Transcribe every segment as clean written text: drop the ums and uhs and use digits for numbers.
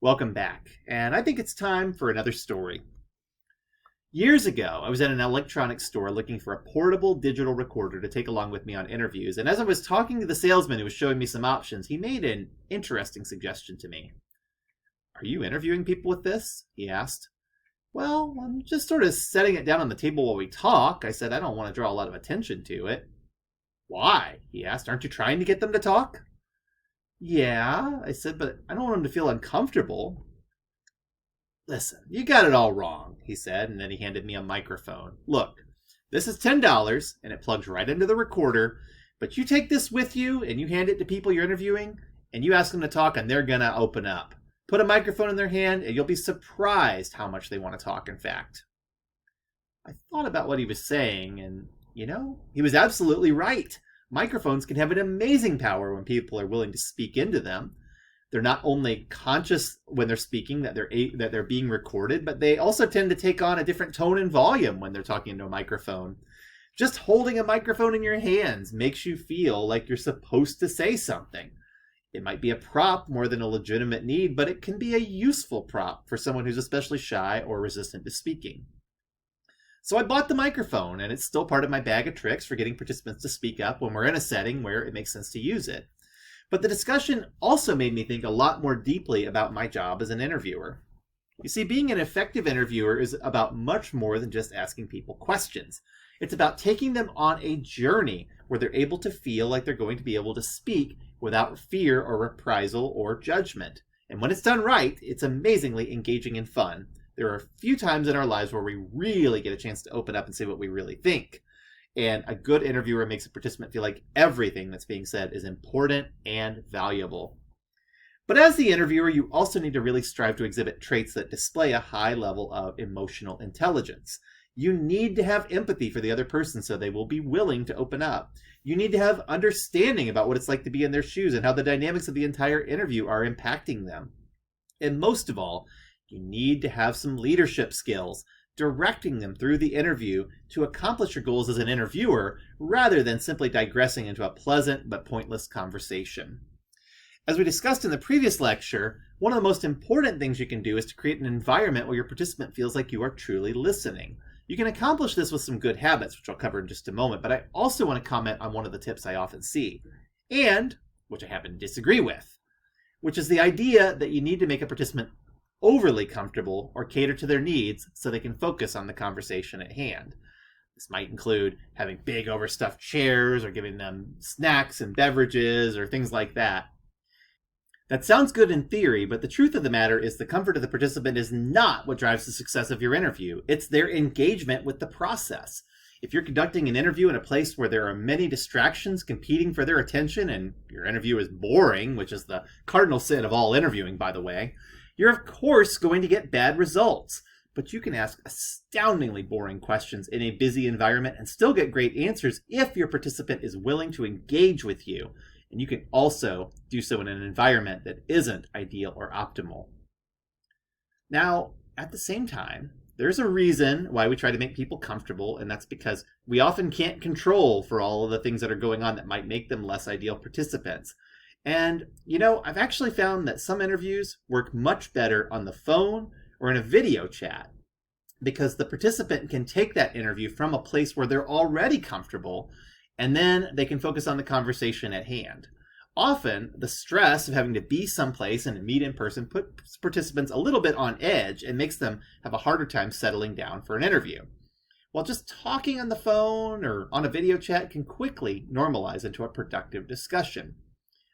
Welcome back, and I think it's time for another story. Years ago, I was at an electronics store looking for a portable digital recorder to take along with me on interviews, and as I was talking to the salesman who was showing me some options, he made an interesting suggestion to me. "Are you interviewing people with this?" he asked. "Well, I'm just sort of setting it down on the table while we talk," I said. "I don't want to draw a lot of attention to it." "Why?" he asked. "Aren't you trying to get them to talk?" "Yeah," I said, "but I don't want them to feel uncomfortable." "Listen, you got it all wrong," he said, and then he handed me a microphone. "Look, this is $10, and it plugs right into the recorder, but you take this with you, and you hand it to people you're interviewing, and you ask them to talk, and they're going to open up. Put a microphone in their hand, and you'll be surprised how much they want to talk, in fact." I thought about what he was saying, and, he was absolutely right. Microphones can have an amazing power when people are willing to speak into them. They're not only conscious when they're speaking that they're being recorded, but they also tend to take on a different tone and volume when they're talking into a microphone. Just holding a microphone in your hands makes you feel like you're supposed to say something. It might be a prop more than a legitimate need, but it can be a useful prop for someone who's especially shy or resistant to speaking. So I bought the microphone, and it's still part of my bag of tricks for getting participants to speak up when we're in a setting where it makes sense to use it. But the discussion also made me think a lot more deeply about my job as an interviewer. You see, being an effective interviewer is about much more than just asking people questions. It's about taking them on a journey where they're able to feel like they're going to be able to speak without fear or reprisal or judgment. And when it's done right, it's amazingly engaging and fun. There are a few times in our lives where we really get a chance to open up and say what we really think. And a good interviewer makes a participant feel like everything that's being said is important and valuable. But as the interviewer, you also need to really strive to exhibit traits that display a high level of emotional intelligence. You need to have empathy for the other person so they will be willing to open up. You need to have understanding about what it's like to be in their shoes and how the dynamics of the entire interview are impacting them. And most of all, you need to have some leadership skills, directing them through the interview to accomplish your goals as an interviewer rather than simply digressing into a pleasant but pointless conversation. As we discussed in the previous lecture, one of the most important things you can do is to create an environment where your participant feels like you are truly listening. You can accomplish this with some good habits, which I'll cover in just a moment, but I also want to comment on one of the tips I often see, and which I happen to disagree with, which is the idea that you need to make a participant overly comfortable or cater to their needs so they can focus on the conversation at hand. This might include having big overstuffed chairs or giving them snacks and beverages or things like that. That sounds good in theory, but the truth of the matter is the comfort of the participant is not what drives the success of your interview. It's their engagement with the process. If you're conducting an interview in a place where there are many distractions competing for their attention and your interview is boring, which is the cardinal sin of all interviewing, by the way, you're of course going to get bad results, but you can ask astoundingly boring questions in a busy environment and still get great answers if your participant is willing to engage with you. And you can also do so in an environment that isn't ideal or optimal. Now, at the same time, there's a reason why we try to make people comfortable, and that's because we often can't control for all of the things that are going on that might make them less ideal participants. And, I've actually found that some interviews work much better on the phone or in a video chat because the participant can take that interview from a place where they're already comfortable and then they can focus on the conversation at hand. Often, the stress of having to be someplace and meet in person puts participants a little bit on edge and makes them have a harder time settling down for an interview. While just talking on the phone or on a video chat can quickly normalize into a productive discussion.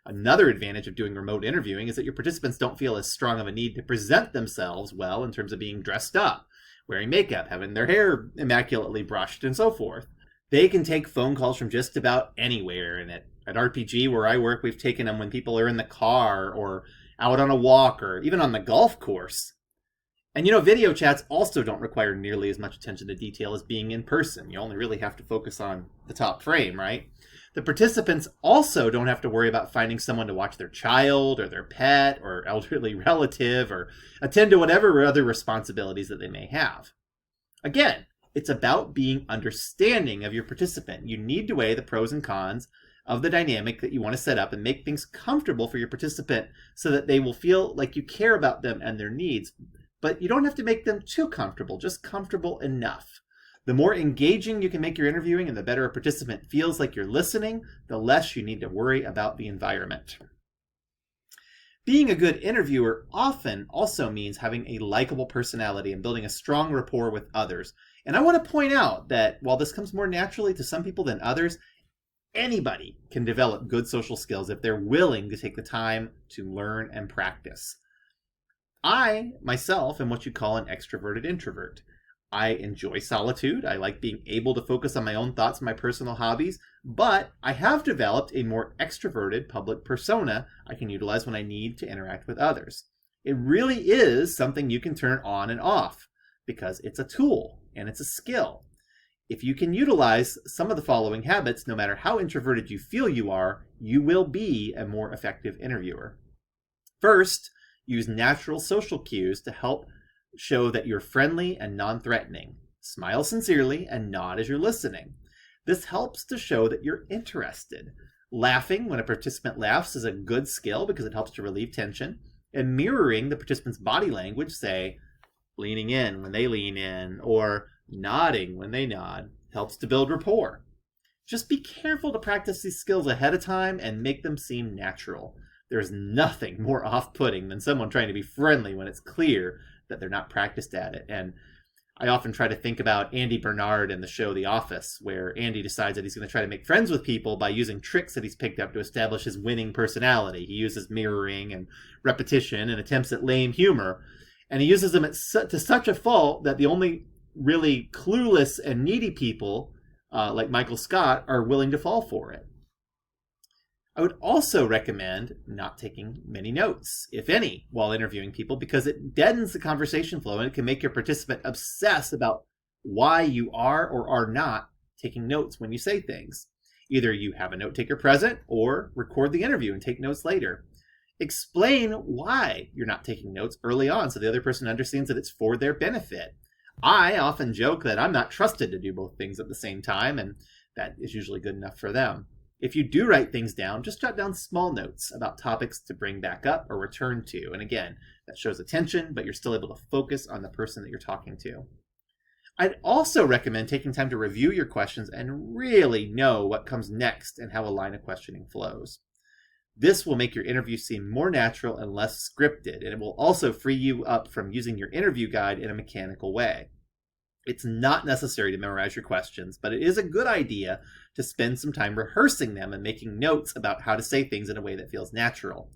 Another advantage of doing remote interviewing is that your participants don't feel as strong of a need to present themselves well in terms of being dressed up, wearing makeup, having their hair immaculately brushed, and so forth. They can take phone calls from just about anywhere, and at RPG where I work, we've taken them when people are in the car or out on a walk or even on the golf course. And video chats also don't require nearly as much attention to detail as being in person. You only really have to focus on the top frame, right? The participants also don't have to worry about finding someone to watch their child or their pet or elderly relative or attend to whatever other responsibilities that they may have. Again, it's about being understanding of your participant. You need to weigh the pros and cons of the dynamic that you want to set up and make things comfortable for your participant so that they will feel like you care about them and their needs. But you don't have to make them too comfortable, just comfortable enough. The more engaging you can make your interviewing and the better a participant feels like you're listening, the less you need to worry about the environment. Being a good interviewer often also means having a likable personality and building a strong rapport with others. And I want to point out that while this comes more naturally to some people than others, anybody can develop good social skills if they're willing to take the time to learn and practice. I, myself, am what you call an extroverted introvert. I enjoy solitude. I like being able to focus on my own thoughts and my personal hobbies, but I have developed a more extroverted public persona I can utilize when I need to interact with others. It really is something you can turn on and off because it's a tool and it's a skill. If you can utilize some of the following habits, no matter how introverted you feel you are, you will be a more effective interviewer. First, use natural social cues to help show that you're friendly and non-threatening. Smile sincerely and nod as you're listening. This helps to show that you're interested. Laughing when a participant laughs is a good skill because it helps to relieve tension. And mirroring the participant's body language, say, leaning in when they lean in, or nodding when they nod, helps to build rapport. Just be careful to practice these skills ahead of time and make them seem natural. There's nothing more off-putting than someone trying to be friendly when it's clear that they're not practiced at it. And I often try to think about Andy Bernard in the show The Office, where Andy decides that he's going to try to make friends with people by using tricks that he's picked up to establish his winning personality. He uses mirroring and repetition and attempts at lame humor. And he uses them to such a fault that the only really clueless and needy people, like Michael Scott, are willing to fall for it. I would also recommend not taking many notes, if any, while interviewing people, because it deadens the conversation flow and it can make your participant obsess about why you are or are not taking notes when you say things. Either you have a note taker present or record the interview and take notes later. Explain why you're not taking notes early on so the other person understands that it's for their benefit. I often joke that I'm not trusted to do both things at the same time, and that is usually good enough for them. If you do write things down, just jot down small notes about topics to bring back up or return to. And again, that shows attention, but you're still able to focus on the person that you're talking to. I'd also recommend taking time to review your questions and really know what comes next and how a line of questioning flows. This will make your interview seem more natural and less scripted, and it will also free you up from using your interview guide in a mechanical way. It's not necessary to memorize your questions, but it is a good idea to spend some time rehearsing them and making notes about how to say things in a way that feels natural.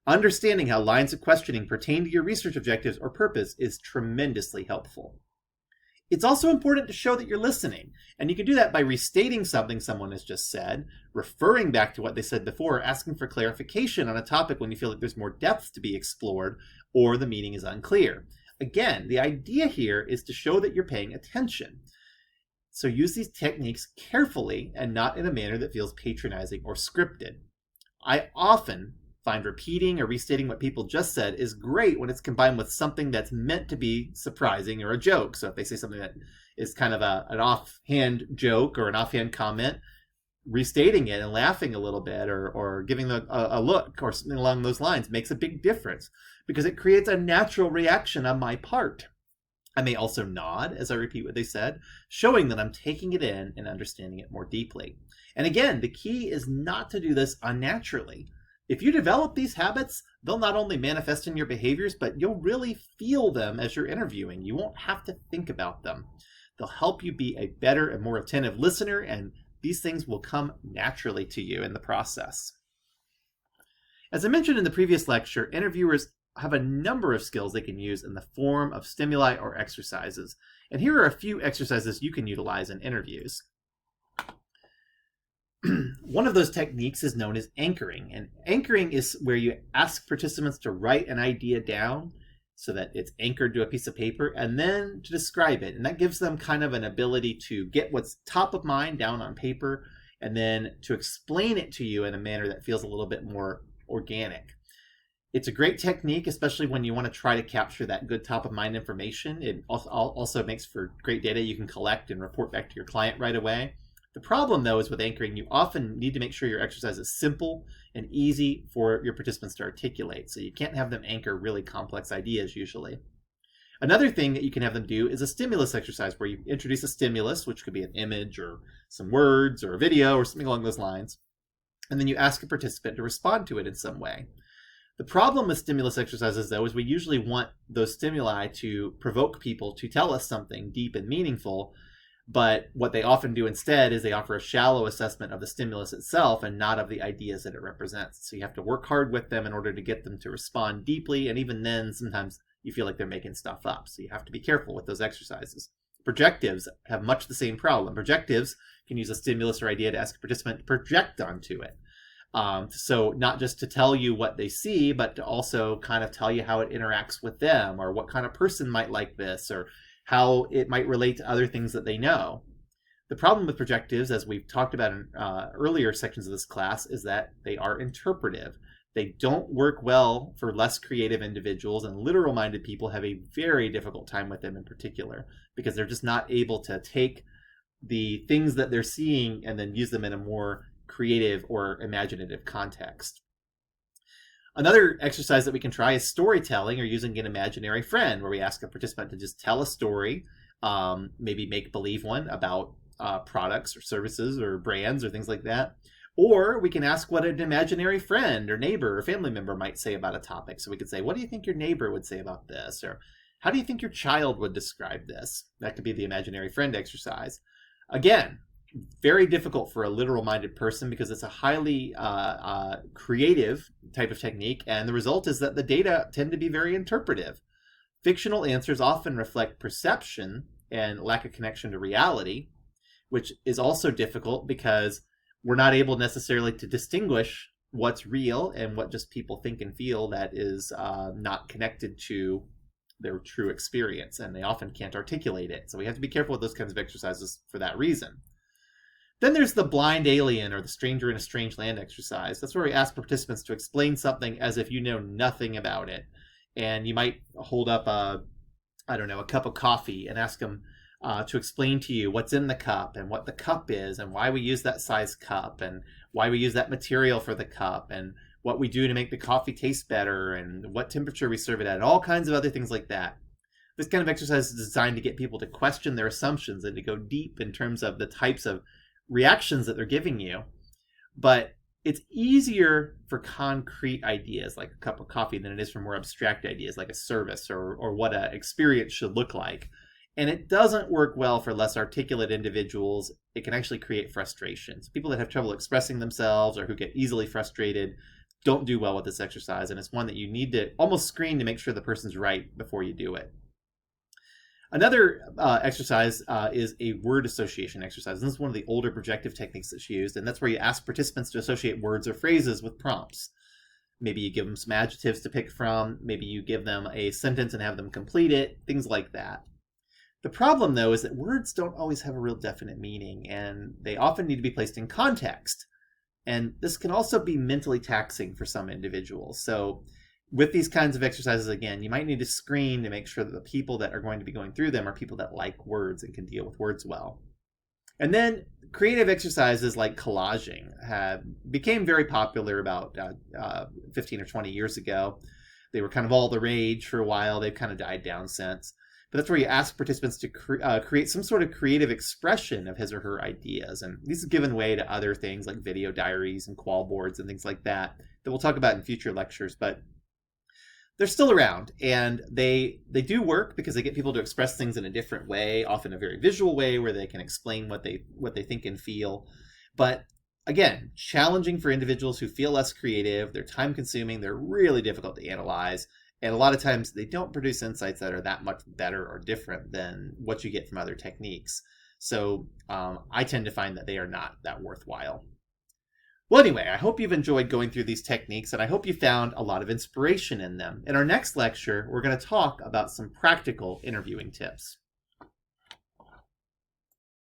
Understanding how lines of questioning pertain to your research objectives or purpose is tremendously helpful. It's also important to show that you're listening, and you can do that by restating something someone has just said, referring back to what they said before, asking for clarification on a topic when you feel like there's more depth to be explored or the meaning is unclear. Again, the idea here is to show that you're paying attention. So use these techniques carefully and not in a manner that feels patronizing or scripted. I often find repeating or restating what people just said is great when it's combined with something that's meant to be surprising or a joke. So if they say something that is kind of an offhand joke or an offhand comment, restating it and laughing a little bit or giving a look or something along those lines makes a big difference because it creates a natural reaction on my part. I may also nod as I repeat what they said, showing that I'm taking it in and understanding it more deeply. And again, the key is not to do this unnaturally. If you develop these habits, they'll not only manifest in your behaviors, but you'll really feel them as you're interviewing. You won't have to think about them. They'll help you be a better and more attentive listener, and these things will come naturally to you in the process. As I mentioned in the previous lecture, interviewers have a number of skills they can use in the form of stimuli or exercises. And here are a few exercises you can utilize in interviews. One of those techniques is known as anchoring. And anchoring is where you ask participants to write an idea down so that it's anchored to a piece of paper and then to describe it. And that gives them kind of an ability to get what's top of mind down on paper and then to explain it to you in a manner that feels a little bit more organic. It's a great technique, especially when you want to try to capture that good top of mind information. It also makes for great data you can collect and report back to your client right away. The problem, though, is with anchoring, you often need to make sure your exercise is simple and easy for your participants to articulate. So you can't have them anchor really complex ideas usually. Another thing that you can have them do is a stimulus exercise where you introduce a stimulus, which could be an image or some words or a video or something along those lines. And then you ask a participant to respond to it in some way. The problem with stimulus exercises, though, is we usually want those stimuli to provoke people to tell us something deep and meaningful. But what they often do instead is they offer a shallow assessment of the stimulus itself and not of the ideas that it represents. So you have to work hard with them in order to get them to respond deeply. And even then, sometimes you feel like they're making stuff up. So you have to be careful with those exercises. Projectives have much the same problem. Projectives can use a stimulus or idea to ask a participant to project onto it. So not just to tell you what they see, but to also kind of tell you how it interacts with them, or what kind of person might like this, or how it might relate to other things that they know. The problem with projectives, as we've talked about in earlier sections of this class, is that they are interpretive. They don't work well for less creative individuals, and literal-minded people have a very difficult time with them in particular, because they're just not able to take the things that they're seeing and then use them in a more creative or imaginative context. Another exercise that we can try is storytelling, or using an imaginary friend, where we ask a participant to just tell a story, maybe make-believe one about products or services or brands or things like that. Or we can ask what an imaginary friend or neighbor or family member might say about a topic. So we could say, what do you think your neighbor would say about this? Or how do you think your child would describe this? That could be the imaginary friend exercise. Again, very difficult for a literal-minded person because it's a highly creative type of technique, and the result is that the data tend to be very interpretive. Fictional answers often reflect perception and lack of connection to reality, which is also difficult because we're not able necessarily to distinguish what's real and what just people think and feel that is not connected to their true experience, and they often can't articulate it. So we have to be careful with those kinds of exercises for that reason. Then there's the blind alien, or the stranger in a strange land exercise. That's where we ask participants to explain something as if you know nothing about it. And you might hold up a cup of coffee and ask them to explain to you what's in the cup and what the cup is and why we use that size cup and why we use that material for the cup and what we do to make the coffee taste better and what temperature we serve it at, and all kinds of other things like that. This kind of exercise is designed to get people to question their assumptions and to go deep in terms of the types of reactions that they're giving you. But it's easier for concrete ideas like a cup of coffee than it is for more abstract ideas like a service or what an experience should look like. And it doesn't work well for less articulate individuals. It can actually create frustrations. People that have trouble expressing themselves or who get easily frustrated don't do well with this exercise, and it's one that you need to almost screen to make sure the person's right before you do it. Another exercise is a word association exercise. And this is one of the older projective techniques that's used, and that's where you ask participants to associate words or phrases with prompts. Maybe you give them some adjectives to pick from, maybe you give them a sentence and have them complete it, things like that. The problem, though, is that words don't always have a real definite meaning, and they often need to be placed in context. And this can also be mentally taxing for some individuals. So with these kinds of exercises, again, you might need to screen to make sure that the people that are going to be going through them are people that like words and can deal with words well. And then creative exercises like collaging became very popular about 15 or 20 years ago. They were kind of all the rage for a while. They've kind of died down since. But that's where you ask participants to create some sort of creative expression of his or her ideas. And these have given way to other things like video diaries and qual boards and things like that we'll talk about in future lectures. But they're still around, and they do work because they get people to express things in a different way, often a very visual way where they can explain what they think and feel. But again, challenging for individuals who feel less creative. They're time consuming. They're really difficult to analyze. And a lot of times they don't produce insights that are that much better or different than what you get from other techniques. So I tend to find that they are not that worthwhile. Well, anyway, I hope you've enjoyed going through these techniques, and I hope you found a lot of inspiration in them. In our next lecture, we're going to talk about some practical interviewing tips.